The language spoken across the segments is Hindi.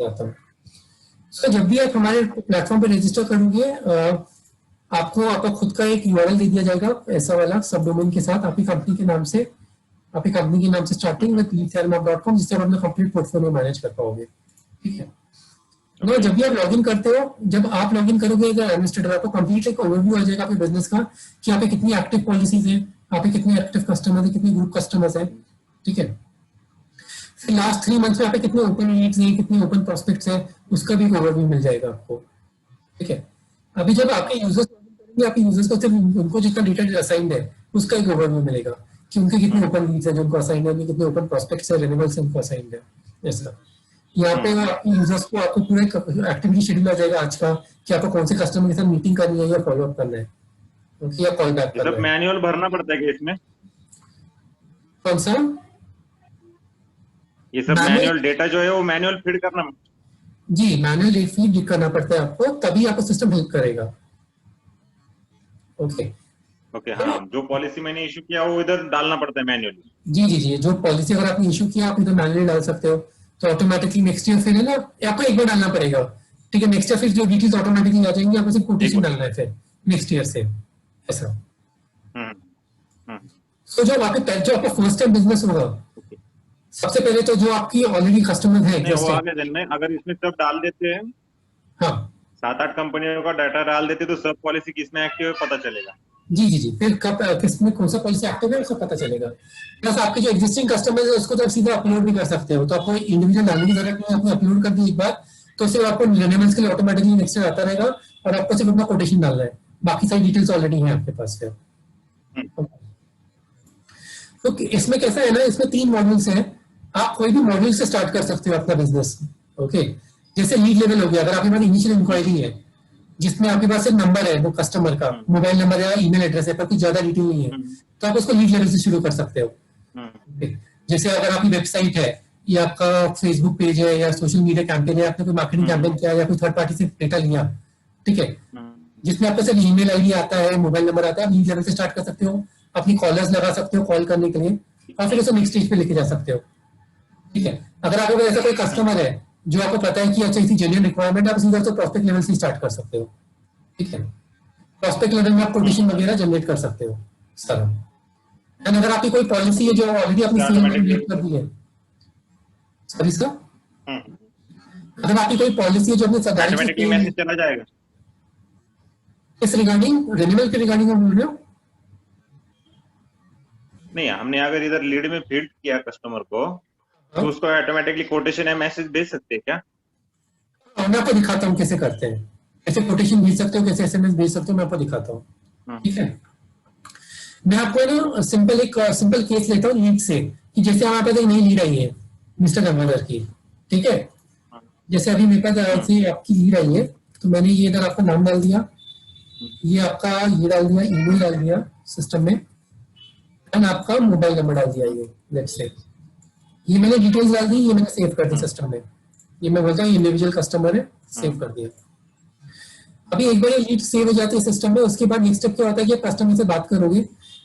जाता हूँ। सो जब भी आप हमारे प्लेटफॉर्म पे रजिस्टर करोगे, आपको आपका खुद का एक यूआरएल दे दिया जाएगा, ऐसा वाला सब डोमेन के साथ, आपकी कंपनी के नाम से, आपकी कंपनी के नाम से स्टार्टिंग विद leadsalmap.com, जिससे आप अपना कंप्लीट पोर्टफोलियो मैनेज कर पाओगे। ठीक है। तो जब भी आप लॉगिन करते हो, जब आप लॉगिन करोगे एज एडमिनिस्ट्रेटर, आपको कंप्लीट एक ओवरव्यू आ जाएगा आपके बिजनेस का, कि आप पे कितनी एक्टिव पॉलिसीज है, आप पे कितने एक्टिव कस्टमर्स है, कितने ग्रुप कस्टमर्स है। ठीक है। फिर लास्ट 3 मंथ्स में आप पे कितने ओपन लीड्स हैं, कितने ओपन प्रोस्पेक्ट्स हैं, उसका भी एक ओवरव्यू मिल जाएगा आपको। ठीक है। अभी जब आपके यूजर्स लॉगिन करेंगे, आपके यूजर्स को सिर्फ उनको जितना डेटा असाइंड है उसका एक ओवरव्यू मिलेगा, कि उनके कितने ओपन लीड्स है जो उनको असाइंड है, उनके कितने ओपन प्रोस्पेक्ट्स है, रिन्यूअल्स उनको असाइंड है। ऐसा यहाँ पे आपके यूजर्स को आपको पूरा एक्टिविटी शेड्यूल आ जाएगा आज का, कि आपको कौन से कस्टमर के साथ मीटिंग करनी है या फॉलो अप करना है, ओके, या कॉल बैक ये करना सब है। मैनुअल भरना पड़ता है कि इसमें? कौन सा? ये सब मैनुअल, मैनुअल डेटा जो है वो मैनुअल फीड करना? जी मैनुअल फीड करना पड़ता है आपको, तभी आपको सिस्टम हेल्प करेगा। ओके। ओके, हाँ, जो पॉलिसी मैंने इशू किया वो इधर डालना पड़ता है मैन्युअली? जी जी जी, जो पॉलिसी अगर आपने इशू किया आप इधर मैनुअली डाल सकते हो, तो ऑटोमेटिकली नेक्स्ट ईयर फिर है ना, आपको एक बार डालना पड़ेगा। ठीक है, नेक्स्ट ईयर फिर जो डिटेल्स ऑटोमेटिकली आ जाएंगी, आपको सिर्फ कोटेशन डालना है फिर नेक्स्ट ईयर से, ऐसा। तो जो आपका फर्स्ट टाइम बिजनेस होगा, सबसे पहले तो जो आपकी ऑलरेडी कस्टमर है नहीं, वो आगे दिन में अगर इसमें सब डाल देते हैं, हाँ 7-8 कंपनियों का डाटा डाल देते तो सब पॉलिसी किसमें एक्टिव है पता चलेगा। जी जी जी, फिर कब किसमें कौन सा पॉलिसी एक्टिव है उसका पता चलेगा। प्लस आपके जो एग्जिस्टिंग कस्टमर है उसको तो आप सीधा अपलोड भी कर सकते हो, तो आपको इंडिविजुअल डालने की जरूरत नहीं है, आपने अपलोड कर दी एक बार तो सिर्फ आपको रिन्यूअल्स के लिए ऑटोमेटिकली नेक्स्ट आता रहेगा, और आपको सिर्फ अपना कोटेशन डालना है, बाकी सारी डिटेल्स ऑलरेडी हैं आपके पास फिर। तो इसमें कैसा है ना, इसमें 3 मॉड्यूल्स हैं, आप कोई भी मॉड्यूल से स्टार्ट कर सकते हो अपना बिजनेस। ओके, जैसे लीड लेवल हो गया, अगर आपके पास इनिशियल इंक्वायरी है जिसमें आपके पास एक नंबर है वो कस्टमर का, मोबाइल नंबर या ईमेल एड्रेस है, पर कुछ ज्यादा डिटेल नहीं है, तो आप उसको लीड लेवल से शुरू कर सकते हो। जैसे अगर आपकी वेबसाइट है या आपका फेसबुक पेज है या सोशल मीडिया कैंपेन है, आपने कोई मार्केटिंग कैंपेन किया या कोई थर्ड पार्टी से डेटा लिया, ठीक है, जिसमें आपका सिर्फ ईमेल आईडी आता है, मोबाइल नंबर आता है, आप लीड लेवल से स्टार्ट कर सकते हो, अपनी कॉलर्स लगा सकते हो कॉल करने के लिए, और फिर उसे नेक्स्ट स्टेज पे लेके जा सकते हो। ठीक है, अगर आपके पास ऐसा कोई कस्टमर है जो आपको पता है कि अच्छा इसकी जेन्युइन रिक्वायरमेंट, आप सीधा तो प्रोस्पेक्ट लेवल से स्टार्ट कर सकते हो। ठीक है, प्रोस्पेक्ट लेवल में आप कोटेशन वगैरह जनरेट कर सकते हो सर। एंड अगर आपकी कोई पॉलिसी है जो ऑलरेडी अपनी सेल में जनरेट कर दी है, सॉरी सर, अगर आपकी कोई पॉलिसी है जो अपने ऑटोमेटिकली मैसेज चला जाएगा इस रिगार्डिंग, रिन्यूअल के रिगार्डिंग आप बोल रहे हो? नहीं, हमने अगर इधर लीड में फीड किया कस्टमर को तो उसको ऑटोमेटिकली कोटेशन या मैसेज भेज सकते हैं क्या? मैं आपको दिखाता हूँ कैसे करते हैं, कैसे कोटेशन भेज सकते हो, कैसे एसएमएस भेज सकते हो, मैं आपको दिखाता हूँ। ठीक है, मैं आपको ना सिंपल केस लेता हूँ लीड से, कि जैसे हमारे पास एक नई लीड आई है मिस्टर गंगाधर की। ठीक है, जैसे अभी मेरे पास आपकी लीड आई है, तो मैंने ये इधर आपका नाम डाल दिया, ये आपका ये डाल दिया, ईमेल डाल दिया सिस्टम में, एंड आपका मोबाइल नंबर डाल दिया, ये लेट्स से, ये मैंने डिटेल्स डाल दी, ये मैंने सेव कर दी सिस्टम में, ये मैं बोलता हूँ इंडिविजुअल कस्टमर है, सेव कर दिया। अभी एक बार ये लीड सेव हो जाती है सिस्टम में, उसके बाद नेक्स्ट स्टेप क्या होता है कि आप कस्टमर से बात करोगे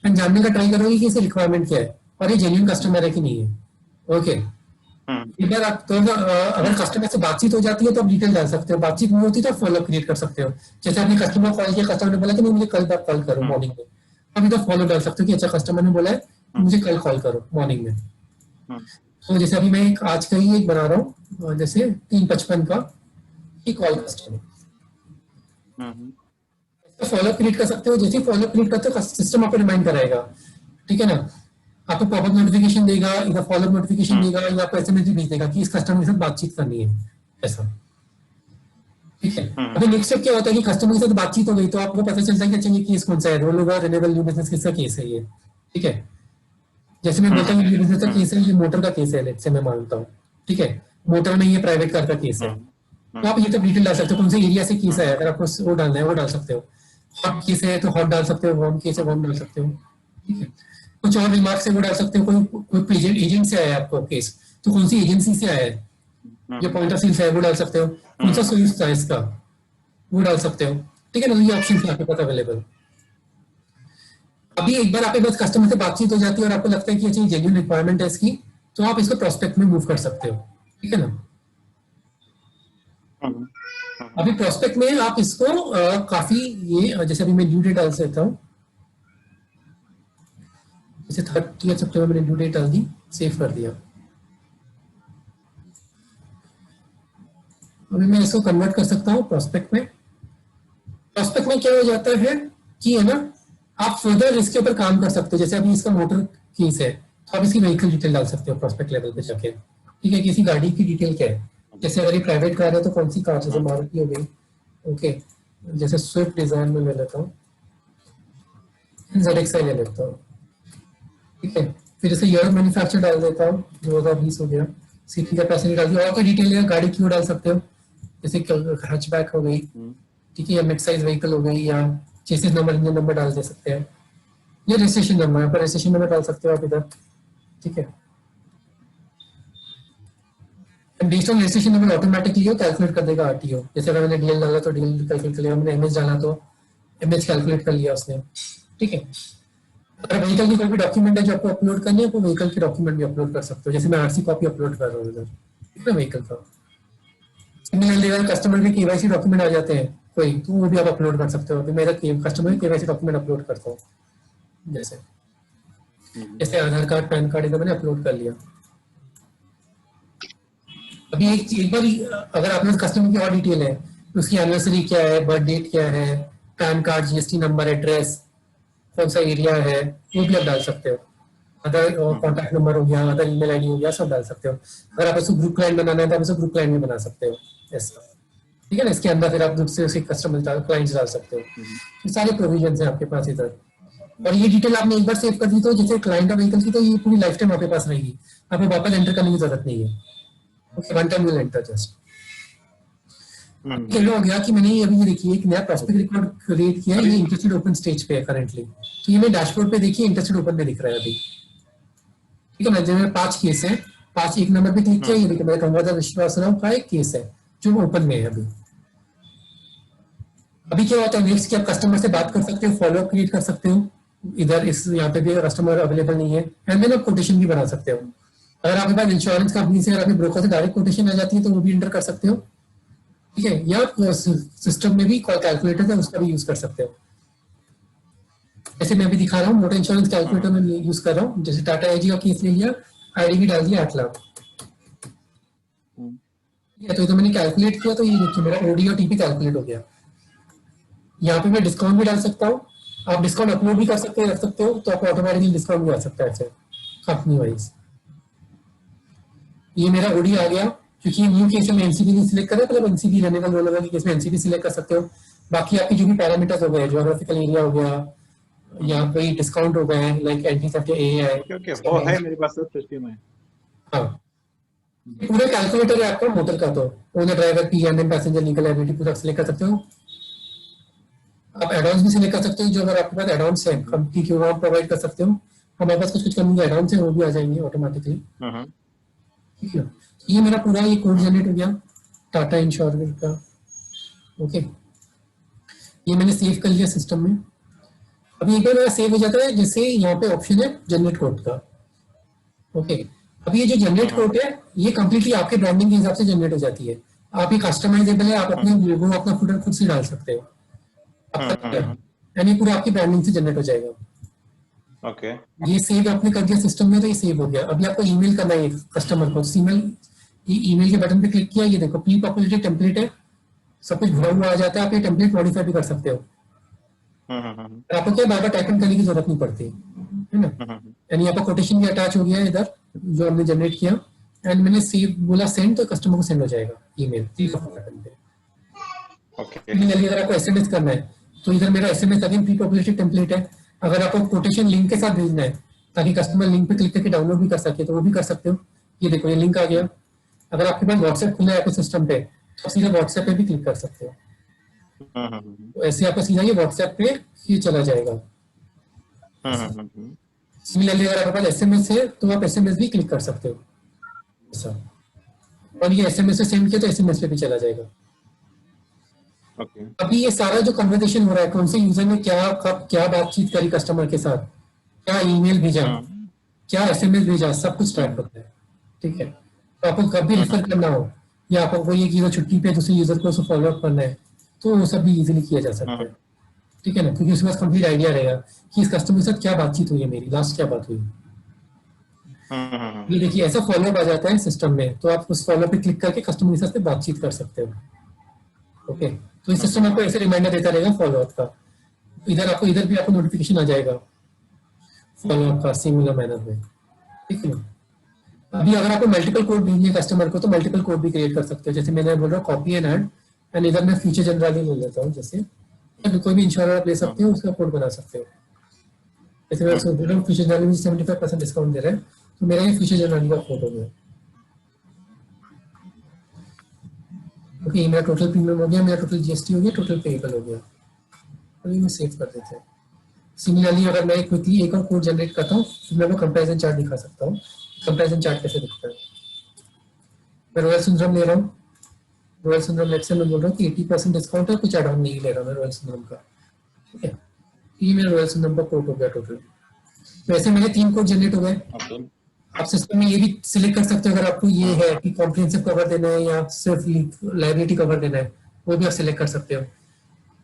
एंड जानने का ट्राई करोगे कि इसे रिक्वायरमेंट क्या है और ये जेन्युइन कस्टमर है कि नहीं है। ओके, एक बार आप तो अगर कस्टमर से बातचीत हो जाती है तो आप डिटेल डाल सकते हो, बातचीत नहीं होती तो फॉलो क्रिएट कर सकते हो। जैसे आपने कस्टमर कॉल किया, कस्टमर ने बोला कि नहीं मुझे कल बात कॉल करो मॉर्निंग में, आप इधर फॉलो डाल सकते हो कि अच्छा कस्टमर ने बोला है मुझे कल कॉल करो मॉर्निंग में। तो जैसे अभी मैं आज का ही एक बना रहा हूँ, जैसे 3:55 का ही कॉल कस्टमर, फॉलो क्रिएट कर सकते हो। जैसे फॉलो क्रिएट करते हो सिस्टम आपको रिमाइंड कराएगा, ठीक है ना, आपको पॉपअप नोटिफिकेशन देगा, या फॉलो नोटिफिकेशन देगा, या आपको एसएमएस भी भेज देगा कि इस कस्टमर के साथ बातचीत करनी है, ऐसा। ठीक है, अभी नेक्स्ट स्टेप क्या होता है कि कस्टमर के साथ बातचीत हो गई तो आपको पता चलता है कि अच्छा ये केस कौन सा है, रोल होगा रिन्यूएबल न्यू बिजनेस किसका केस है ये। ठीक है, जैसे मैं बोलता हूँ ये बिजनेस का केस है, ये मोटर का केस है, लेट्स से मैं मानता हूँ, ठीक है, मोटर में ये प्राइवेट कार का केस है, तो आप ये तो डिटेल डाल सकते हो, कौन से एरिया से केस है, अगर आपको वो डालना है वो डाल सकते हो, हॉट केस है तो हॉट डाल सकते हो, वार्म केस है वार्म डाल सकते हो। ठीक है, कुछ और रिमार्क्स है वो डाल सकते हो, कोई एजेंट से आया है आपको केस तो कौन सी एजेंसी से आया है, जो पॉइंट ऑफ सील है वो डाल सकते हो, कौन सा सोर्स है इसका वो डाल सकते हो। ठीक है ना, ये ऑप्शन है आपके पास अवेलेबल। अभी एक बार आपके पास कस्टमर से बातचीत हो जाती है और आपको लगता है कि अच्छी जेन्युइन रिक्वायरमेंट है इसकी, तो आप इसको प्रोस्पेक्ट में मूव कर सकते हो। ठीक है ना, अभी प्रोस्पेक्ट में आप इसको काफी ये जैसे अभी मैं ड्यू डेट डाल सकता हूँ, जैसे 30 सितंबर मैंने ड्यू डेट डाल दी, सेव कर दिया। अभी मैं इसको कन्वर्ट कर सकता हूँ प्रोस्पेक्ट में। प्रोस्पेक्ट में क्या हो जाता है कि है ना, आप फर्दर इसके ऊपर काम कर सकते हो। जैसे अभी इसका मोटर केस है तो आप इसकी व्हीकल डिटेल डाल सकते हो प्रोस्पेक्ट लेवल पे जाके, ठीक है, किसी गाड़ी की डिटेल क्या है, जैसे अगर ये प्राइवेट कार है तो कौन सी कार, जैसे मारुति हो गई, ओके, जैसे स्विफ्ट डिजायर में ले लेता हूँ, ZXi ले लेता हूँ, ठीक है। फिर जैसे ईयर मैन्युफैक्चर डाल देता हूँ, 2020 हो गया, सीटिंग कैपेसिटी डाल दिया, और कोई डिटेल है गाड़ी क्यों डाल सकते हो, जैसे हैचबैक हो गई, ठीक है, या मिड साइज व्हीकल हो गई, या चेसिस नंबर, इंजन नंबर डाल दे सकते हैं, या रजिस्ट्रेशन नंबर, यहाँ पर रजिस्ट्रेशन नंबर डाल सकते हो आप इधर, ठीक है। Based on registration number automatically वो कैलकुलेट कर देगा आरटीओ। जैसे अगर मैंने डीएल डाला तो डीएल कैलकुलेट कर लिया, मैंने एमएच डाला तो एमएच कैलकुलेट कर लिया उसने, ठीक है। अगर व्हीकल की कोई भी डॉक्यूमेंट है जो आपको अपलोड करनी है, तो व्हीकल की डॉक्यूमेंट भी अपलोड कर सकते हो, जैसे मैं आरसी कॉपी अपलोड कर रहा हूँ इधर, ठीक है, व्हीकल का। सिमिलरली कस्टमर के केवाईसी डॉक्यूमेंट आ जाते हैं कोई, तो वो भी आप अपलोड कर सकते हो। मेरा कस्टमर केवाईसी डॉक्यूमेंट अपलोड करता हूँ, जैसे आधार कार्ड, पैन कार्ड, इधर मैंने अपलोड कर लिया। अभी एक बार अगर आपने कस्टमर की और डिटेल है, उसकी एनिवर्सरी क्या है, बर्थ डेट क्या है, pan card, GST number, address, कौन सा एरिया है, वो भी आप डाल सकते हो। अदर कॉन्टैक्ट नंबर हो गया, अदर ईमेल आईडी हो गया, सब डाल सकते हो। अगर आप उसको ग्रुप क्लाइंट बनाना है तो आप उसको ग्रुप क्लाइंट में बना सकते हो, ऐसा, ठीक है ना। इसके अंदर फिर आप ग्रुप से उसे कस्टमर क्लाइंट्स डाल सकते हो। ये सारे प्रोविजन है आपके पास इधर। और ये डिटेल आपने एक बार सेव कर दी तो जैसे क्लाइंट और व्हीकल की, तो ये पूरी लाइफ टाइम आपके पास रहेगी, आपको वापस एंटर करने की जरूरत नहीं है। Okay, one time will enter just. क्या हो गया कि मैंने ये अभी ये देखिए एक नया प्रॉस्पेक्ट रिकॉर्ड क्रिएट किया है, ये इंटरेस्टेड ओपन स्टेज पे है करंटली। तो ये मैं डैशबोर्ड पे देखिए इंटरेस्टेड ओपन में दिख रहा है अभी, ठीक है ना। जैसे 5 केस है, 5 एक नंबर पे क्लिक किया, ये देखिए मेरा कंवर विश्वास राव का एक केस है जो ओपन में है अभी। अभी क्या होता है नेक्स्ट कि आप कस्टमर से बात कर सकते हो, फॉलो क्रिएट कर सकते हो, इधर इस यहाँ पे भी कस्टमर अवेलेबल नहीं है, एंड देन आप कोटेशन भी बना सकते हो। अगर आपके पास इंश्योरेंस कंपनी से, अगर आपके ब्रोकर से डायरेक्ट कोटेशन आ जाती है तो वो भी एंटर कर सकते हो, ठीक है। या सिस्टम में भी कैलकुलेटर है, उसका भी यूज कर सकते हो। जैसे मैं अभी दिखा रहा हूँ, मोटर इंश्योरेंस कैलकुलेटर में यूज कर रहा हूँ। जैसे टाटा आईजी का केस ले लिया, आईडी भी डाल दिया 8 लाख, तो इधर मैंने कैलकुलेट किया, तो ये देखिए मेरा ओडी और टीपी कैलकुलेट हो गया। यहाँ पे मैं डिस्काउंट भी डाल सकता हूँ, आप डिस्काउंट अपलोड भी कर सकते रख सकते हो, तो आपको ऑटोमेटिकली डिस्काउंट भी आ सकता है कंपनी वाइज। ये मेरा ओडी आ गया, क्योंकि न्यू केस में एनसीबी नहीं सिलेक्ट करें, मतलब एनसीबी रहने का लोन वाले केस में एनसीबी सिलेक्ट कर सकते हो। बाकी आपके जो भी पैरामीटर्स हो गए, ज्योग्राफिकल एरिया हो गया, या कोई डिस्काउंट हो गए, लाइक एंटी थेफ्ट या एआई, ओके वो है मेरे पास सब सिस्टम है। हाँ, पूरा कैलकुलेटर है आपका मोटर का। तो owner, driver, PNM, passenger, legal liability पूरा सिलेक्ट कर सकते हो। आप एडवांस भी सिलेक्ट कर सकते हो, जो अगर आपके पास एडवांस है कंपनी के, वो आप प्रोवाइड कर सकते हो। हमारे पास कुछ कंपनी के एडवांस है, वो भी आ जाएंगे ऑटोमेटिकली, ठीक है। ये मेरा पूरा ये कोड जनरेट हो गया टाटा इंश्योरेंस का, ओके। ये मैंने सेव कर लिया सिस्टम में। अभी एक बार मेरा सेव हो जाता है, जैसे यहाँ पे ऑप्शन है जनरेट कोड का, ओके। अब ये जो जनरेट कोड है, ये कंप्लीटली आपके ब्रांडिंग के हिसाब से जनरेट हो जाती है। आप ये कस्टमाइजेबल है, आप अपने लोगो, अपना फुटर खुद से डाल सकते हो, यानी पूरा आपकी ब्रांडिंग से जनरेट हो जाएगा। ओके, ये सेव आपने कर दिया सिस्टम में, तो ये सेव हो गया। अभी आपको ईमेल करना है कस्टमर को, ईमेल के बटन पे क्लिक किया, ये देखो प्री पॉपुलेटेड टेम्पलेट है, सब कुछ भरा हुआ आ जाता है। आप ये टेम्पलेट मॉडिफाई भी कर सकते हो, आपको क्या बार बार टाइप करने की जरूरत नहीं पड़ती है ना। यानी आपका कोटेशन भी अटैच हो गया है इधर जो हमने जनरेट किया, एंड मैंने सेव बोला सेंड, तो कस्टमर को सेंड हो जाएगा ईमेल ओके। अगर आपको एसएमएस करना है तो इधर मेरा SMS again pre populated template है। अगर आपको कोटेशन लिंक के साथ भेजना है ताकि कस्टमर लिंक पे क्लिक करके डाउनलोड भी कर सके, तो वो भी कर सकते हो। ये देखो ये लिंक आ गया। अगर आपके पास व्हाट्सएप खुला है सिस्टम पे, तो सीधा व्हाट्सएप पे भी क्लिक कर सकते हो, तो ऐसे आपका सीधा ये व्हाट्सएप पे ही चला जाएगा। सिमिलरली अगर आपके पास एसएमएस है तो आप एसएमएस भी क्लिक कर सकते हो ऐसा, और ये एसएमएस से सेंड किया तो एसएमएस पे भी चला जाएगा। ओके, अभी ये सारा जो कन्वर्सेशन हो रहा है, कौन से यूजर ने क्या कब क्या बातचीत करी कस्टमर के साथ, क्या ईमेल भेजा, क्या एसएमएस भेजा, सब कुछ ट्रैक होता है, ठीक है। तो आपको कभी रेफर करना हो, या आपको ये कि वो छुट्टी पे दूसरे यूजर को उसको फॉलो अप करना है, तो वो सब भी इजीली किया जा सकता है, ठीक है ना, क्योंकि उसके पास कंप्लीट आइडिया रहेगा कि इस कस्टमर के साथ क्या बातचीत हुई है, मेरी लास्ट क्या बात हुई। ये देखिए ऐसा फॉलो अप आ जाता है सिस्टम में, तो आप उस फॉलो पे क्लिक करके कस्टमर के साथ बातचीत कर सकते हो। ओके, तो इस सिस्टम आपको ऐसे रिमाइंडर देता रहेगा फॉलो अप का, इधर भी आपको नोटिफिकेशन आ जाएगा फॉलो अप का सिमिलर मैनर में, ठीक है ना। अभी अगर आपको मल्टीपल कोड भेजने कस्टमर को, तो मल्टीपल कोड भी क्रिएट कर सकते हो, जैसे मैंने बोल रहा हूँ कॉपी एंड ऐड, एंड इधर मैं फ्यूचर जनरली ले लेता हूँ, जैसे कोई भी इंश्योर आप ले सकते हो, उसका कोड बना सकते हो। जैसे मैं बोल रहा हूँ फ्यूचर जनरली में 75% डिस्काउंट दे रहे हैं, तो मेरा ये फ्यूचर जनरली का कोड हो गया। ओके, मेरा टोटल प्रीमियम हो गया, मेरा टोटल जीएसटी हो गया, टोटल पेएबल हो गया। अभी मैं सेव कर देते हैं। सिमिलरली अगर मैं क्विकली एक और कोड जनरेट करता हूँ, फिर मैं वो कंपैरिजन चार्ट दिखा सकता हूँ। कंपैरिजन चार्ट कैसे दिखता है, मैं रॉयल सुंदरम ले रहा हूँ, रॉयल सुंदरम लेट्स से मैं बोल रहा हूँ कि 80% डिस्काउंट है, कुछ एड ऑन नहीं ले रहा मैं रॉयल सुंदरम का, ठीक है। ये मेरा रॉयल सुंदरम का कोड हो गया टोटल। वैसे मेरे 3 कोड जनरेट हो गए। आप सिस्टम में ये भी सिलेक्ट कर सकते हो, अगर आपको ये है कि कॉम्प्रिहेंसिव कवर देना है या सिर्फ लायबिलिटी कवर देना है, वो भी आप सिलेक्ट कर सकते हो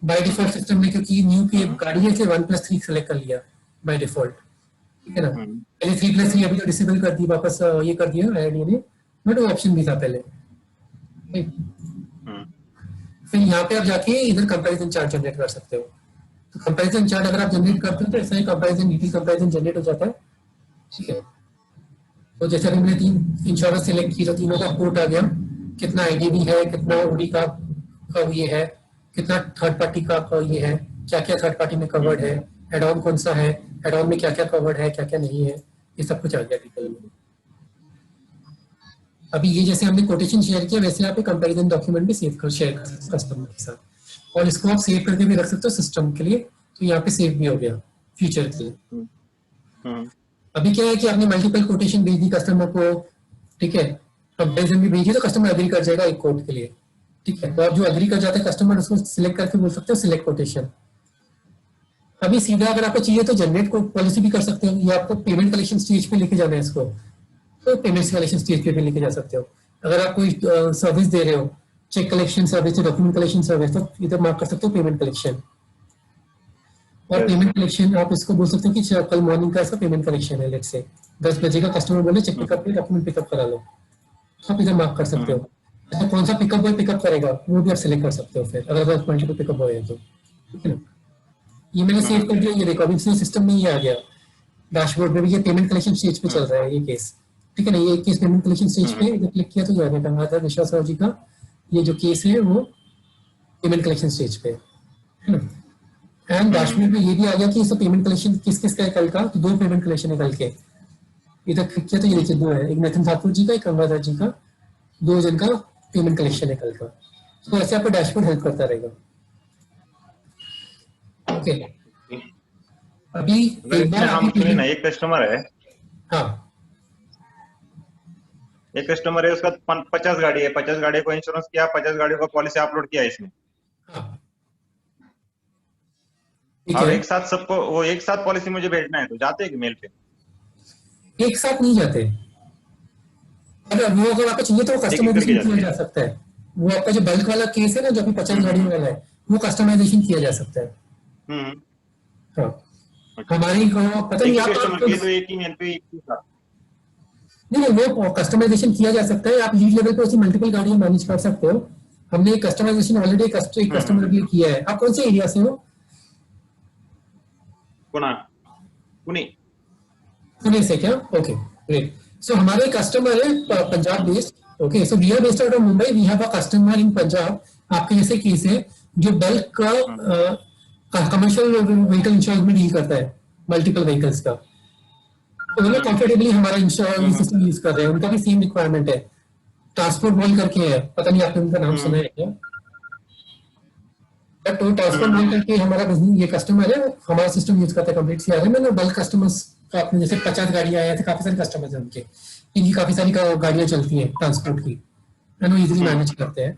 बाय डिफॉल्ट सिस्टम में, क्योंकि न्यू की गाड़ी है, 1+3 सेलेक्ट कर लिया बाय डिफॉल्ट, ठीक है ना। पहले 3+3 अभी तो डिसेबल कर दी, वापस ये कर दिया आईडी ने, बट वो ऑप्शन भी था पहले। फिर यहाँ पे आप जाके इधर कंपैरिजन चार्ट जनरेट कर सकते हो। तो कंपैरिजन चार्ट अगर आप जनरेट करते हो तो ऐसा ही कंपैरिजन डिटेल कंपैरिजन जनरेट हो जाता है, ठीक है। तो जैसे हमने 3 इंश्योरेंस सिलेक्ट की, तो तीनों का कोट आ गया, कितना आईडीबी है, कितना ओडी का ये है, कितना थर्ड पार्टी का ये है, क्या क्या थर्ड पार्टी में कवर्ड है, एड ऑन कौन सा है, एड ऑन में क्या क्या कवर्ड है, क्या क्या नहीं है, ये सब कुछ आ गया डिटेल में। अभी ये जैसे हमने कोटेशन शेयर किया, वैसे आप कंपैरिजन डॉक्यूमेंट भी शेयर कर सकते हो कस्टमर के साथ, और इसको आप सेव करके भी रख सकते हो सिस्टम के लिए, तो यहाँ पे सेव भी हो गया फ्यूचर के लिए। अभी क्या है कि आपने मल्टीपल कोटेशन भेज दी कस्टमर को, ठीक है, कंपैरिजन भी भेजी, तो कस्टमर एग्री कर जाएगा एक कोड के लिए, ठीक है। तो आप जो एग्री कर जाते हैं कस्टमर, उसको सिलेक्ट करके बोल सकते हो सिलेक्ट कोटेशन। अभी सीधा अगर आपको चाहिए तो जनरेट कोड पॉलिसी भी कर सकते हो, या आपको पेमेंट कलेक्शन स्टेज पे लेके जाना है इसको, तो पेमेंट कलेक्शन स्टेज पे भी लेके जा सकते हो। अगर आप कोई सर्विस दे रहे हो, cheque collection service, document collection service, तो इधर मार्क कर सकते हो पेमेंट कलेक्शन। और पेमेंट कलेक्शन आप इसको बोल सकते हो कि कल मॉर्निंग का इसका पेमेंट कलेक्शन है, लेट्स से 10 बजे का कस्टमर बोले चेक पिकअप पे डॉक्यूमेंट पिकअप करा लो, तो आप इधर मार्क कर सकते हो। अच्छा, कौन सा पिकअप बॉय पिकअप करेगा वो भी आप सिलेक्ट कर सकते हो फिर, अगर मल्टीपल पिकअप बॉय है तो, ठीक है ना। ये मैंने सेव कर दिया, ये देखो अभी सिस्टम में ये आ गया, डैशबोर्ड में भी ये पेमेंट कलेक्शन स्टेज पे चल रहा है ये केस, ठीक है ना। ये केस पेमेंट कलेक्शन स्टेज पे इधर क्लिक किया तो ये आ गया आधार विश्वास राव जी का ये जो केस है वो पेमेंट कलेक्शन स्टेज पे है ना। एंड डैशबोर्ड में ये भी आ गया कि इस पेमेंट कलेक्शन किस किस का है कल का, तो 2 पेमेंट कलेक्शन है कल के, इधर क्लिक किया तो ये देखिए 2 है, एक नितिन ठाकुर जी का, एक गंगाधर जी का, 2 जन का पेमेंट कलेक्शन है कल का। तो ऐसे आपको डैशबोर्ड हेल्प करता रहेगा। ओके, अभी एक बार हम सुने ना, एक कस्टमर है, हाँ एक कस्टमर है, उसका 50 गाड़ी है, 50 गाड़ी को इंश्योरेंस किया, 50 गाड़ियों का पॉलिसी अपलोड किया इसमें, हाँ और एक साथ सबको वो एक साथ पॉलिसी मुझे भेजना है, तो जाते हैं कि मेल पे? एक साथ नहीं जाते, अगर वो अगर आपको चाहिए तो वो कस्टमाइजेशन किया जा सकता है। वो आपका जो बल्क वाला केस है ना, जो अभी 50 गाड़ियों वाला है, वो कस्टमाइजेशन किया जा सकता है। हाँ, हमारी पता नहीं आप तो एक ही मेल पे एक ही साथ नहीं, वो कस्टमाइजेशन किया जा सकता है, आप लीड लेवल पे उसकी मल्टीपल गाड़ियां मैनेज कर सकते हो। हमने कस्टमाइजेशन ऑलरेडी एक कस्टमर के लिए किया है। आप कौन से एरिया से हो? पुणे से क्या? Okay great. सो हमारे कस्टमर है Punjab based. Okay, so we are based out of Mumbai, we have a customer in Punjab. आपके जैसे केस है जो बल्क का कमर्शियल व्हीकल इंश्योरेंस में डील करता है, मल्टीपल व्हीकल्स का, तो वो लोग कंफर्टेबली हमारा इंश्योरेंस सिस्टम यूज कर रहे हैं। उनका भी सेम रिक्वायरमेंट है। ट्रांसपोर्ट मॉल करके है, पता नहीं आपने उनका नाम सुना है क्या? तो ट्रांसपोर्ट मॉल करके हमारा बिजनेस ये कस्टमर है, हमारा सिस्टम यूज करता है कंप्लीट सीआरएम में। बल्क कस्टमर्स का आपने जैसे 50 गाड़ियां आए थे, काफी सारे कस्टमर्स हैं उनके, इनकी काफी सारी गाड़ियां चलती हैं ट्रांसपोर्ट की, वो इजीली मैनेज करते हैं।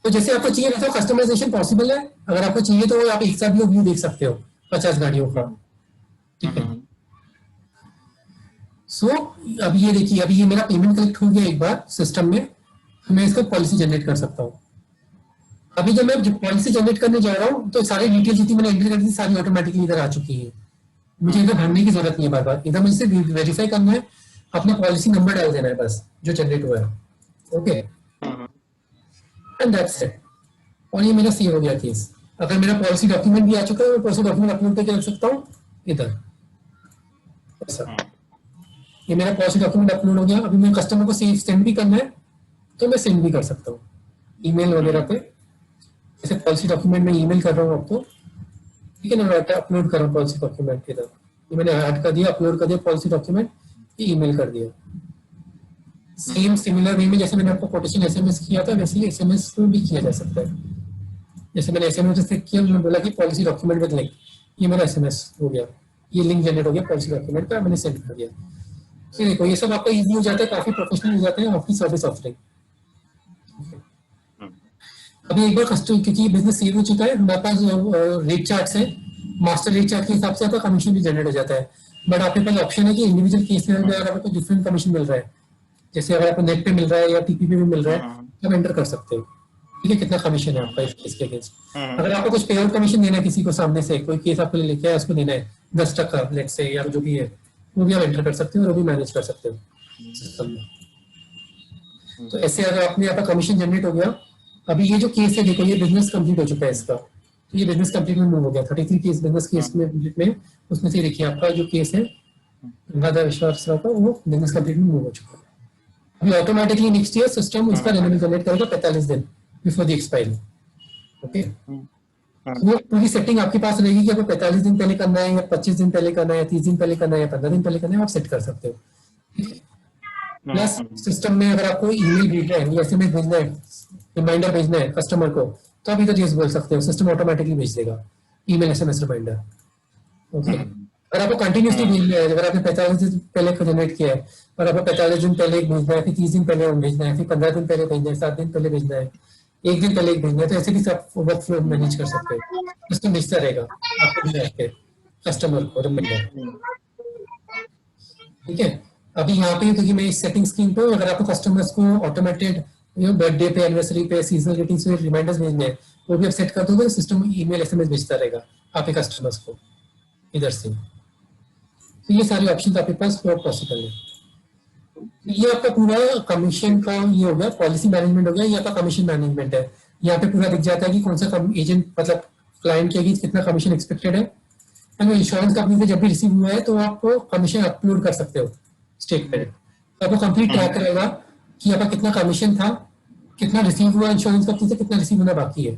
तो जैसे आपको चाहिए तो कस्टमाइजेशन पॉसिबल है। अगर आपको चाहिए तो आप एक साथ व्यू देख सकते हो 50 गाड़ियों का, ठीक है। सो अब ये देखिए, अभी ये मेरा पेमेंट कलेक्ट हो गया एक बार सिस्टम में, मैं इसका पॉलिसी जनरेट कर सकता हूँ। अभी जब मैं पॉलिसी जनरेट करने जा रहा हूँ तो सारी डिटेल जितनी मैंने एंटर कर दी सारी ऑटोमेटिकली इधर आ चुकी है, मुझे इधर भरने की जरूरत नहीं है बार बार, इधर मुझे सिर्फ वेरीफाई करना है, अपना पॉलिसी नंबर डाल देना है बस जो जनरेट हुआ है। Okay, and that's it. और ये मेरा सेव हो गया केस। अगर मेरा पॉलिसी डॉक्यूमेंट भी आ चुका है, मैं पॉलिसी डॉक्यूमेंट अपलोड करके रख सकता हूँ इधर ऐसा। ये मेरा पॉलिसी डॉक्यूमेंट अपलोड हो गया। अभी मैं कस्टमर को सेंड भी करना है तो मैं सेंड भी कर सकता हूँ ईमेल वगैरह पे। जैसे पॉलिसी डॉक्यूमेंट में ईमेल कर रहा हूँ आपको, ठीक है ना, अपलोड कर रहा हूँ पॉलिसी डॉक्यूमेंट इधर, ये मैंने ऐड कर दिया, अपलोड कर दिया पॉलिसी डॉक्यूमेंट, ये ईमेल कर दिया। सेम सिमिलर वे में जैसे मैंने आपको कोटेशन एसएमएस किया था वैसे ही एसएमएस भी किया जा सकता है। जैसे मैंने एसएमएस से किया, मैंने बोला कि पॉलिसी डॉक्यूमेंट विद लिंक, ये मेरा एसएमएस हो गया, ये लिंक जनरेट हो गया पॉलिसी डॉक्यूमेंट का, मैंने सेंड कर दिया। तो देखो ये सब आपका इजी हो जाता है, काफी प्रोफेशनल हो जाते हैं आपकी सर्विस ऑफरिंग। अभी एक बार कस्टमर, क्योंकि बिजनेस सेव हो चुका है, हमारे पास रेट चार्ट्स है, मास्टर रेट चार्ट के हिसाब से आपका कमीशन भी जनरेट हो जाता है। बट आपके पास ऑप्शन है कि इंडिविजुअल केस लेवल में अगर आपको डिफरेंट कमीशन मिल रहा है, जैसे अगर आपको नेट पे मिल रहा है या टीपी पे भी मिल रहा है, तो आप एंटर कर सकते हो, ठीक है, कितना कमीशन है आपका इस केस के अगेंस्ट। अगर आपको कुछ पेआउट कमीशन देना है किसी को सामने से, कोई केस आपको लेके आया उसको देना है 10% लेट से या जो भी है, वो भी आप एंटर कर सकते हो और वो भी मैनेज कर सकते हो सिस्टम में। तो ऐसे अगर आपने यहाँ पर कमीशन जनरेट हो गया। अभी ये जो केस है देखो, ये बिजनेस कंप्लीट हो चुका है इसका, तो ये बिजनेस कंप्लीट में मूव हो गया 33 केस बिजनेस केस में उसमें से देखिए आपका जो केस है राधा विश्वास राव का, वो बिजनेस कंप्लीट में मूव हो चुका है। अभी ऑटोमेटिकली नेक्स्ट ईयर सिस्टम उसका रेवेन्यू जनरेट करेगा 45 दिन बिफोर द एक्सपायरी। ओके, वो पूरी सेटिंग आपके पास रहेगी कि आपको 45 दिन पहले करना है या 25 दिन पहले करना है या 30 दिन पहले करना है या 15 दिन पहले करना है, आप सेट कर सकते हो, ठीक है। प्लस सिस्टम में अगर आपको ईमेल भेजना है या एसएमएस भेजना है, रिमाइंडर भेजना है कस्टमर को, तो आप इधर यस बोल सकते हो, सिस्टम ऑटोमेटिकली भेज देगा ईमेल एसएमएस रिमाइंडर। ओके, अगर आपको कंटिन्यूसली भेजना है, अगर आपने 45 दिन पहले जनरेट किया है और आपको 45 दिन पहले भेजना है, फिर 30 दिन पहले भेजना है, फिर 15 दिन पहले भेजना है, 7 दिन पहले भेजना है, 1 दिन पहले भेजना है, तो ऐसे भी सब वर्क फ्लो मैनेज कर सकते हो। सिस्टम भेजता रहेगा आपको भेज के कस्टमर को रिमाइंडर, ठीक है। अभी यहाँ पे क्योंकि मैं इस सेटिंग स्क्रीन पे, अगर आपको कस्टमर्स को ऑटोमेटेड बर्थडे पे, एनिवर्सरी पे, सीजनल ग्रीटिंग्स पे रिमाइंडर्स भेजने हैं, वो भी आप सेट कर दोगे तो सिस्टम ईमेल एसएमएस भेजता रहेगा आपके कस्टमर्स को इधर से। तो ये सारे ऑप्शन आपके पास पॉसिबल है। ये आपका पूरा कमीशन का ये हो गया, पॉलिसी मैनेजमेंट हो गया, ये आपका कमीशन मैनेजमेंट है। यहाँ पे पूरा दिख जाता है कि कौन सा एजेंट मतलब क्लाइंट के अगेंस्ट कितना कमीशन एक्सपेक्टेड है। एंड इंश्योरेंस कंपनी से जब भी रिसीव हुआ है तो आप कमीशन अपलोड कर सकते हो स्टेटमेंट, तो आपको कंप्लीट ट्रैक करेगा कि आपका कितना कमीशन था, कितना रिसीव हुआ इंश्योरेंस कंपनी से, कितना रिसीव होना बाकी है।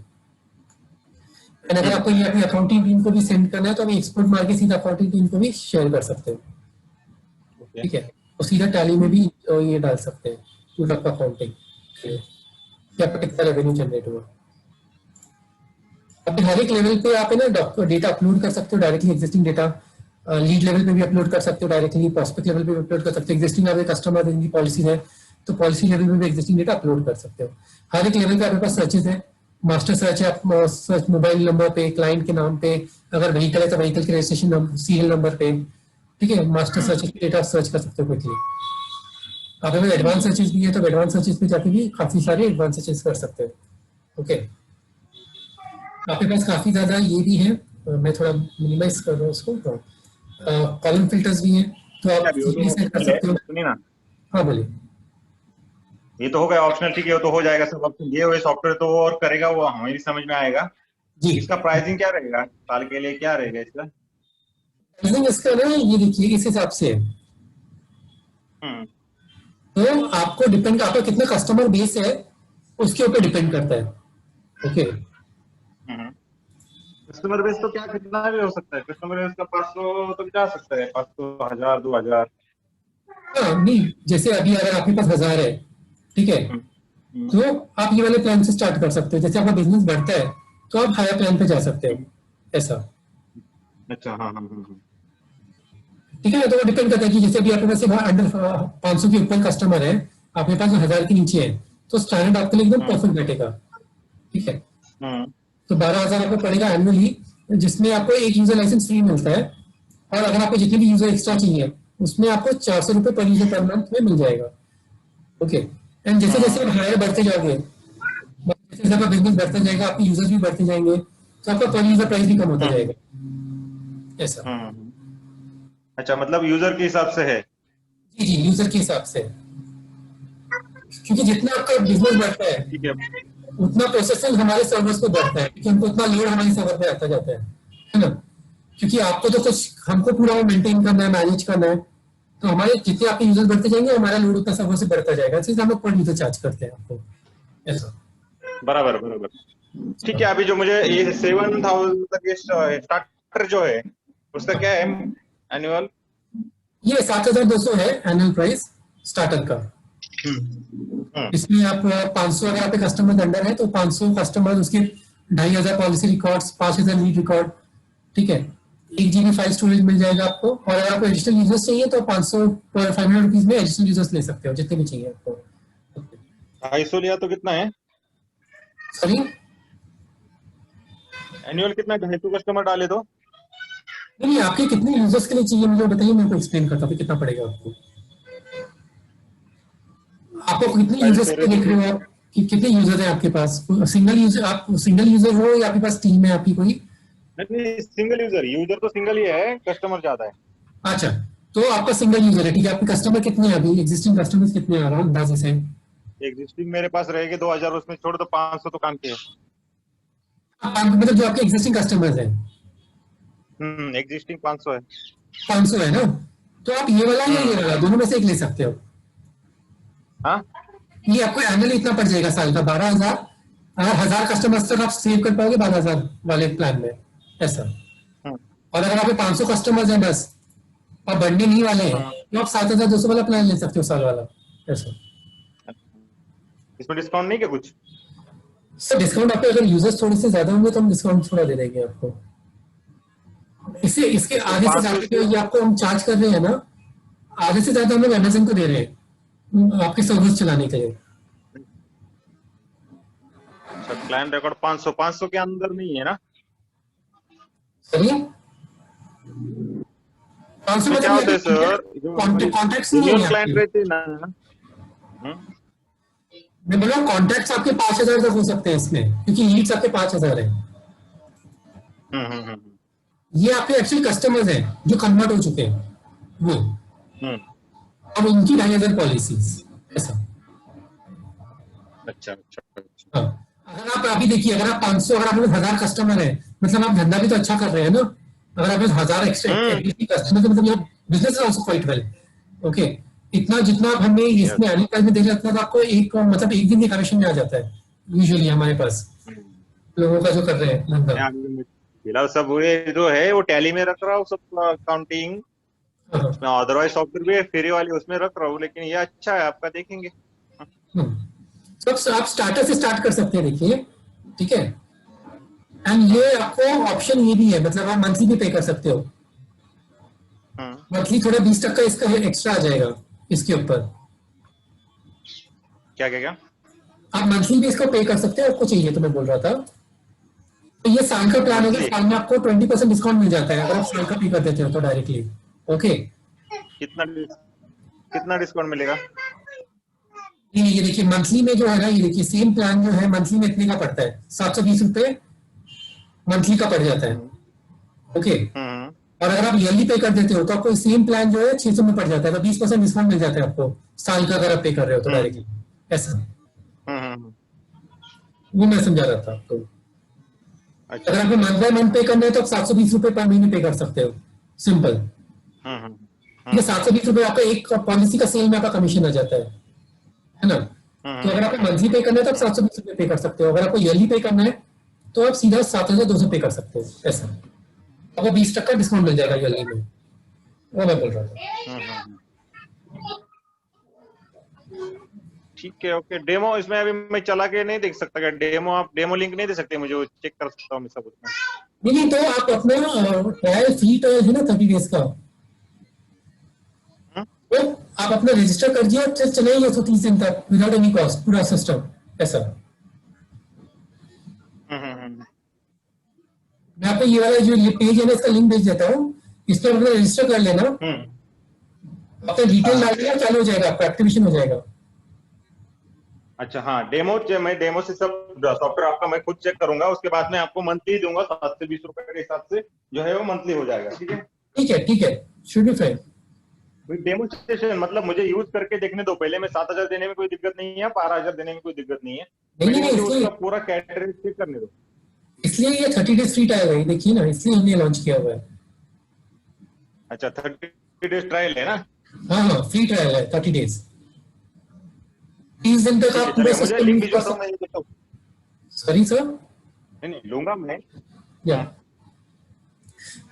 एंड अगर आपको ये अपनी अकाउंटिंग टीम को भी सेंड करना है तो आप एक्सपोर्ट मार के सीधा अकाउंटिंग टीम को भी शेयर कर सकते हो, ठीक है। और सीधा टैली में भी ये डाल सकते हैं पूरा अकाउंटिंग कि आपका कितना रेवेन्यू जनरेट हुआ। अब हर एक लेवल पे आप है ना डेटा अपलोड कर सकते हो directly, existing data lead level पे भी अपलोड कर सकते हो डायरेक्टली, प्रोस्पेक्ट लेवल पे भी अपलोड कर सकते हो। एग्जिस्टिंग आपके कस्टमर जिनकी पॉलिसी है तो पॉलिसी लेवल में भी एग्जिस्टिंग डेटा अपलोड कर सकते हो। हर एक लेवल पे आपके पास सर्चेज है, मास्टर सर्च है, आप सर्च मोबाइल नंबर पे, क्लाइंट के नाम पे, अगर व्हीकल है तो व्हीकल के रजिस्ट्रेशन सीरियल नंबर पे, ठीक है। मास्टर सर्च डेटा सर्च कर सकते हो क्विकली। आप अगर एडवांस सर्चेज भी है तो एडवांस सर्चेज पे जाके भी काफी सारे एडवांस सर्चेज कर सकते हो। ओके, आपके पास काफी ज्यादा ये भी है, मैं थोड़ा मिनिमाइज कर रहा हूँ उसको, कॉलम फिल्टर्स भी हैं तो आप सेट कर सकते हो। सुनिए ना, हाँ बोलिए। ये तो हो गया ऑप्शनल, ठीक है, वो तो हो जाएगा सब ऑप्शन दिए हुए, सॉफ्टवेयर तो और करेगा, वो हमें भी समझ में आएगा। जी, इसका प्राइसिंग क्या रहेगा साल के लिए, क्या रहेगा इसका? प्राइसिंग इसका ना ये देखिए इस हिसाब से है, तो आपको डिपेंड, आपका कितना कस्टमर बेस है उसके ऊपर डिपेंड करता है। ओके, कस्टमर बेस तो क्या कितना भी हो सकता है, कस्टमर बेस का 500 तो जा सकता है, 500, 1000, 2000। हाँ नहीं, जैसे अभी अगर आपके पास 1000 है, ठीक है, तो आप ये वाले प्लान से स्टार्ट कर सकते हो। जैसे आपका बिजनेस बढ़ता है तो आप हायर प्लान पे जा सकते हो, ऐसा। अच्छा, हाँ। ठीक है, तो वो डिपेंड करता है कि जैसे अभी आपके पास अंडर 500 के ऊपर कस्टमर है, आपके पास 1000 के नीचे है, तो स्टैंडर्ड आपके लिए एकदम परफेक्ट बैठेगा, ठीक है। तो 12,000 आपको पड़ेगा एनुअली, जिसमें आपको एक यूजर लाइसेंस फ्री मिलता है, और अगर आपको जितने भी यूजर एक्स्ट्रा चाहिए उसमें आपको 400 रुपए पर यूजर पर मंथ में मिल जाएगा। ओके, एंड जैसे जैसे आप हायर बढ़ते जाओगे, जैसे जैसे आपका बिजनेस बढ़ता जाएगा, आपके यूजर्स भी बढ़ते जाएंगे, तो आपका पर यूजर प्राइस भी कम होता जाएगा, ऐसा। अच्छा, मतलब यूजर के हिसाब से है। जी जी, यूजर के हिसाब से, क्योंकि जितना आपका बिजनेस बढ़ता है ठीक है। उतना प्रोसेसिंग हमारे सर्वर्स पे बढ़ता है, क्योंकि हमको उतना लोड हमारे सर्वर पे आता जाता है ना। क्योंकि आपको तो कुछ हमको पूरा मेंटेन करना है, मैनेज करना है, तो हमारे जितने आपके यूजर बढ़ते जाएंगे हमारा लोड उतना सर्वर से बढ़ता जाएगा, इसलिए हम लोग पर यूजर चार्ज करते हैं आपको, ऐसा। बराबर बराबर। ठीक है, अभी जो मुझे ये 7,000 तक ये स्टार्टर जो है उसका क्या है एनुअल? ये 7,200 है एनुअल प्राइस स्टार्टर का। इसमें आप 500 अगर आपके कस्टमर अंडर है तो 500 कस्टमर, उसके 2,500 पॉलिसी रिकॉर्ड्स, 5,000 लीड रिकॉर्ड, ठीक है। 1 GB फाइल स्टोरेज मिल जाएगा आपको, और अगर आपको एडिशनल यूजर्स चाहिए तो 500 रुपीज में एडिशनल यूजर्स ले सकते हो, जितने भी चाहिए आपको। 250 लिया तो कितना है सॉरी, एनुअल? कितना 250 कस्टमर डाले तो? नहीं आपके कितने यूजर्स के लिए चाहिए मुझे बताइए, मैं आपको एक्सप्लेन करता हूँ कितना पड़ेगा आपको। आपको कितने यूजर्स के लिए देख रहे हो आप, कि कितने यूजर है आपके पास? सिंगल यूजर, आप सिंगल यूजर हो या आपके पास टीम है आपकी कोई? नहीं, सिंगल यूजर, यूजर तो सिंगल ही है, कस्टमर ज्यादा है। अच्छा, तो आपका सिंगल यूजर है, ठीक है। आपके कस्टमर कितने हैं अभी, एग्जिस्टिंग कस्टमर्स कितने हैं अराउंड अंदाजे से? एग्जिस्टिंग मेरे पास रहेगी 2,000, उसमें छोड़ दो 500 तो काम के है। मतलब जो आपके एग्जिस्टिंग कस्टमर्स हैं एग्जिस्टिंग 500 है। 500 है ना, तो आप ये वाला या ये वाला दोनों में से एक ले सकते हो। हाँ, ये आपको एनुअली इतना पड़ जाएगा साल का 12,000, अगर 1,000 कस्टमर्स तक आप सेव कर पाओगे 12,000 वाले प्लान में, ऐसा। और अगर आपके 500 कस्टमर्स हैं बस, आप बढ़ने नहीं वाले हैं, तो आप 7,200 वाला प्लान ले सकते हो साल वाला, ऐसा। इसमें डिस्काउंट नहीं क्या कुछ? सर डिस्काउंट आपके अगर यूजर्स थोड़े से ज्यादा होंगे तो हम डिस्काउंट थोड़ा दे देंगे आपको। इससे इसके आगे से ज्यादा जो ये आपको हम चार्ज कर रहे हैं ना, आगे से ज्यादा हम लोग अमेजन को दे रहे हैं आपके सर्विस चलाने के लिए। अच्छा, क्लाइंट रिकॉर्ड 500 के अंदर नहीं है ना? सही, 500 क्या होता है सर, कॉन्ट्रैक्ट्स नहीं है क्लाइंट आपके। रहते ना। मैं बोल रहा हूँ कॉन्ट्रैक्ट्स आपके 5,000 तक हो सकते हैं इसमें, क्योंकि लीड्स आपके 5,000 है। ये आपके एक्चुअल कस्टमर्स हैं जो कन्वर्ट हो चुके हैं वो, अब उनकी 2,500 पॉलिसीज, ऐसा। अच्छा अच्छा अच्छा। हाँ, अगर आप अभी देखिए, अगर आप 500, अगर आपके 1,000 कस्टमर है, मतलब आप धंधा भी तो अच्छा कर रहे हैं ना। अगर आपके 1,000 एक्स्ट्रा कस्टमर, तो मतलब business is also quite well, okay. इतना जितना आप हमें इसमें एनुअल प्राइस में दे रहे हैं, तो आपको एक मतलब एक दिन के कमीशन में आ जाता है यूजुअली हमारे पास लोगों का जो कर रहे हैं धंधा। फिलहाल सब ये जो है वो टैली में रख रहा हूँ, सब अकाउंटिंग। मैं अदरवाइज सॉफ्टवेयर भी है फ्री वाली, उसमें रख रहा हूँ, लेकिन ये अच्छा है आपका, देखेंगे। तो आप स्टार्टर से स्टार्ट कर सकते हैं, देखिए, ठीक है। एंड ये आपको ऑप्शन ये भी है, मतलब आप मंथली भी पे कर सकते हो। मंथली थोड़ा 20% इसका एक्स्ट्रा आ जाएगा इसके ऊपर। क्या क्या क्या? आप मंथली भी इसको पे कर सकते हो, आपको चाहिए तो, मैं बोल रहा था। तो ये साल का प्लान होगा, साल में आपको 20% डिस्काउंट मिल जाता है अगर आप साल का पे कर देते हो तो डायरेक्टली, ओके। कितना डिस्काउंट मिलेगा? ये देखिए मंथली में जो है ना, ये देखिए सेम प्लान जो है मंथली में इतने का पड़ता है, 720 रुपए मंथली का पड़ जाता है, ओके। और अगर आप ईयरली पे कर देते हो तो आपको सेम प्लान जो है 600 में पड़ जाता है, तो 20% डिस्काउंट मिल जाता है आपको साल का, अगर आप पे कर रहे हो तो डायरेक्टली, ऐसा। वो मैं समझा रहा था आपको। अच्छा। अगर आपको मंथ बाय मंथ पे करना है तो आप 720 रुपए पर महीने पे कर सकते हो, सिंपल। ठीक है, 720 रुपए आपका एक पॉलिसी का सेल में आपका कमीशन आ जाता है ना। तो अगर आपको मंथली पे करना है तो आप 720 रुपए पे कर सकते हो, अगर आपको ईयरली पे करना है तो आप सीधा 7,200 पे कर सकते हो, ऐसा। आपको 20% डिस्काउंट मिल जाएगा ईयरली में, वो मैं बोल रहा था। ठीक है, ओके। डेमो इसमें अभी मैं चला के नहीं देख सकता क्या? डेमो, आप डेमो लिंक नहीं दे सकते मुझे, वो चेक कर सकता हूँ मैं सब उसमें? नहीं, तो आप अपना ट्रायल फ्री ट्रायल है ना 30 डेज का, तो आप अपना रजिस्टर कर दिया, फिर चलेंगे 130 दिन तक विदाउट एनी कॉस्ट, पूरा सिस्टम, ऐसा। मैं आपको ये वाला जो ये पेज है ना, इसका लिंक भेज देता हूँ, इस पर अपना रजिस्टर कर लेना, अपना डिटेल डाल देना, चालू हो जाएगा, आपका एक्टिवेशन हो जाएगा। अच्छा हाँ, मैं डेमो से सब सॉफ्टवेयर आपका मैं खुद चेक करूंगा, उसके बाद में आपको मंथली दूंगा 7 से 20 रुपए के हिसाब से जो है वो मंथली हो जाएगा। ठीक है, ठीक है, शुड बी फाइन। डेमोस्ट्रेशन मतलब मुझे यूज करके देखने दो पहले, मैं 7,000 देने में कोई दिक्कत नहीं है, 12,000 देने में कोई दिक्कत नहीं है, नहीं पहले नहीं, मुझे इसलिए उसका पूरा कैटरेज चेक करने दो। इसलिए ये 30 डेज फ्री ट्रायल है, देखिए ना, इसलिए हमने लॉन्च किया हुआ है। अच्छा 30 डेज ट्रायल है ना? हाँ हाँ, फ्री ट्रायल है 30 डेज। 30 दिन तक ठीक है आप पूरे चलेगा, मुझे सिस्टम लिंक यूज कर भिजवा दो, मैं सकते। ये देखता हूँ। Sorry sir. नहीं लूंगा मैं। या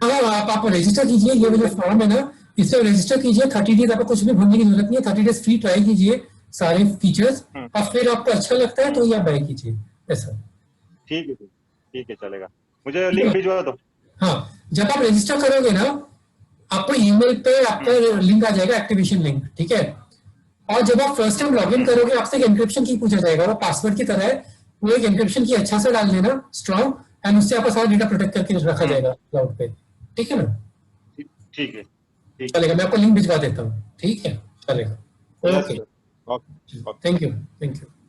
हाँ, आप रजिस्टर कीजिए, ये वाला फॉर्म है ना, इसे रजिस्टर कीजिए। 30 डेज आपको कुछ भी भरने की जरूरत नहीं है, 30 डेज फ्री ट्राई कीजिए सारे फीचर्स, और फिर आपको अच्छा लगता है तो ये आप बाय कीजिए, ऐसा। ठीक है ठीक है चलेगा, मुझे ठीक लिंक है। भिजवा दो। हाँ, जब आप रजिस्टर करोगे ना, आपको ईमेल पे आपका लिंक आ जाएगा, एक्टिवेशन लिंक, ठीक है। और जब आप फर्स्ट टाइम लॉगिन करोगे, आपसे एक एन्क्रिप्शन की पूछा जाएगा, वो पासवर्ड की तरह है, वो एक एन्क्रिप्शन की अच्छा से डाल देना स्ट्रॉन्ग, एंड उससे आपका सारा डेटा प्रोटेक्ट करके रखा जाएगा क्लाउड पे, ठीक है ना। ठीक है ठीक चलेगा, मैं आपको लिंक भिजवा देता हूँ, ठीक है, चलेगा, है, yes okay, sir, okay. Thank you, thank you.